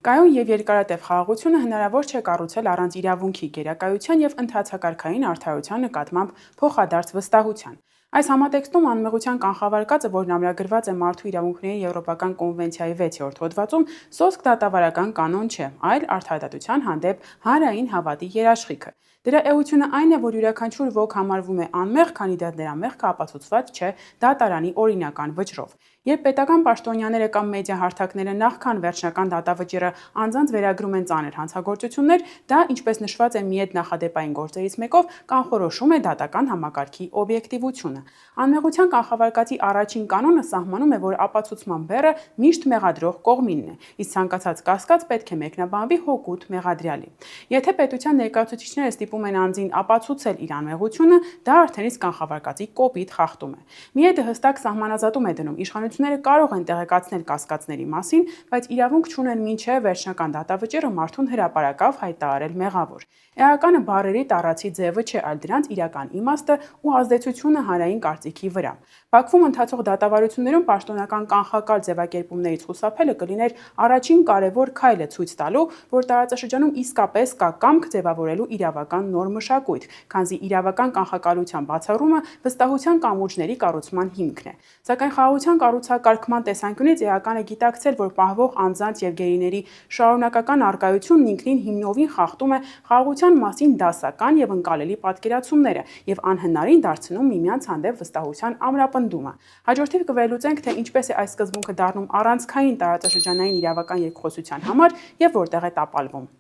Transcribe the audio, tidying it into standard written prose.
Կայուն եւ երկարատև խաղաղությունը հնարավոր չէ կառուցել առանց իրավունքի, գերակայության եւ ընդհանցակարգային արդարության նկատմամբ փոխադարձ վստահության։ Այս համատեքստում անմեղության կանխավարկածը, որն ամրագրված է Մարդու իրավունքների Եվրոպական կոնվենցիայի 6-րդ հոդվածում, սոսկ դատավարական կանոն չէ, այլ արդարադատության հանդեպ հանրային հավատի երաշխիքը։ Դրա էությունը այն է, որ յուրաքանչյուր ոք համարվում է անմեղ, քանի դեռ դրա մեղքը ապացուցված չէ դատարանի օրինական վճռով։ Երբ պետական պաշտոնյաները կամ մեդիա հարթակները նախքան վերջնական դատավճիռը անձանց վերագրում են ծանր հանցագործություններ, դա, ինչպես նշված է միեդ նախադեպային գործերից մեկով, կանխորոշում է դատական համակարգի օբյեկտիվությունը։ Անմեղության կանխավարկածի առաջին կանոնը սահմանում է, որ ապացուցման բեռը միշտ մեղադրող կողմինն է, իսկ ցանկացած կասկած պետք է մեկնաբանվի հօգուտ մեղադրյալի։ Եթե պետության ներկայացուցիչները ստիպում են անձին ապացուցել իր անմեղությունը, դա արդեն իսկ կանխավարկածի կոպիտ խախտում է։ Միեդը հստակ սահմանազատում է դնում, իշխանությունները կարող են տեղեկացնել կասկածների մասին, բայց իրավունք չունեն մինչև վերջնական դատավճիռը մարդուն հրապարակավ հայտարարել մեղավոր։ Էականը բառերի տառացի ձևը չէ, այլ դրանց իրական իմաստը ու ազդեցությունը հանրային կարծիքի վրա։ Բաքվում ընթացող դատավարություններում պաշտոնական կանխակալ ձևակերպումներից խուսափելը կլիներ առաջին կարևոր քայլը ցույց տալու, որ տարածաշրջանում իսկապես կա կամք ձևավորելու իրավական նոր մշակույթ, քանզի իրավական կանխակալության բացառումը վստահության կամուրջների կառուցման հիմքն է։ Սակայն խաղաղության կառուցակարգման տեսանկյունից էականը գիտակցել, որ պահվող անձանց եւ գերիների շարունակական առկայությունն ինքնին հիմնովին խախտում է խաղաղության մասին դասական եւ ընկալելի պատկերացումները եւ անհնարին դարձնում միմյանց հանդեպ վստահության ամրապնդումը։ Հաջորդիվ կվերլուծենք, թե ինչպես է այս սկզբունքը դառնում առանցքային տարածաշրջանային իրավական երկխոսության համար եւ որտեղ է տապալվում։